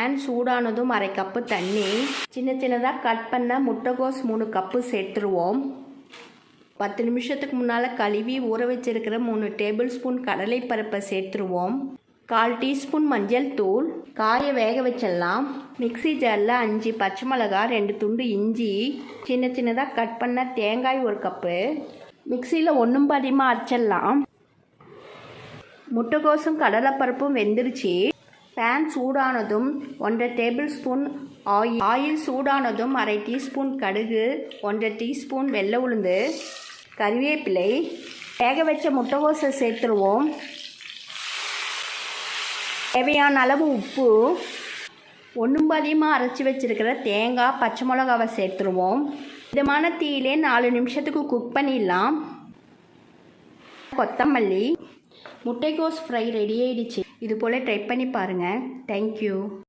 Pan சூடானதும் 1/2 cup தண்ணி, சின்ன சின்னதாக கட் பண்ண முட்டைகோஸ் 3 கப்பு சேர்த்துருவோம். 10 நிமிஷத்துக்கு முன்னால் கழுவி ஊற வச்சிருக்கிற 3 டேபிள் ஸ்பூன் கடலைப்பருப்பை சேர்த்துருவோம். 1/4 டீஸ்பூன் மஞ்சள் தூள். காயை வேக வச்சிடலாம். மிக்ஸி ஜாரில் 5 பச்சை மிளகாய், 2 துண்டு இஞ்சி, சின்ன சின்னதாக கட் பண்ண தேங்காய் 1 கப்பு. மிக்சியில் ஒன்றும் பாதியமாக அரைச்சிடலாம். முட்டைகோசும் கடலைப்பருப்பும் வெந்துருச்சு. பேன் சூடானதும் 1/2 டேபிள் ஸ்பூன் ஆயில் சூடானதும் 1/2 டீஸ்பூன் கடுகு, 1/2 டீஸ்பூன் வெள்ளை உளுந்து, கறிவேப்பிலை, வேக வச்ச முட்டைகோஸை சேர்த்துருவோம். தேவையான அளவு உப்பு, ஒன்றும் பாதியமாக அரைச்சி வச்சுருக்கிற தேங்காய், பச்சை மிளகாவை சேர்த்துருவோம். மிதமான தீயிலே 4 நிமிஷத்துக்கு குக் பண்ணிடலாம். கொத்தமல்லி. முட்டைகோஸ் ஃப்ரை ரெடி ஆயிடுச்சு. இது போல் ட்ரை பண்ணி பாருங்கள். தேங்க்யூ.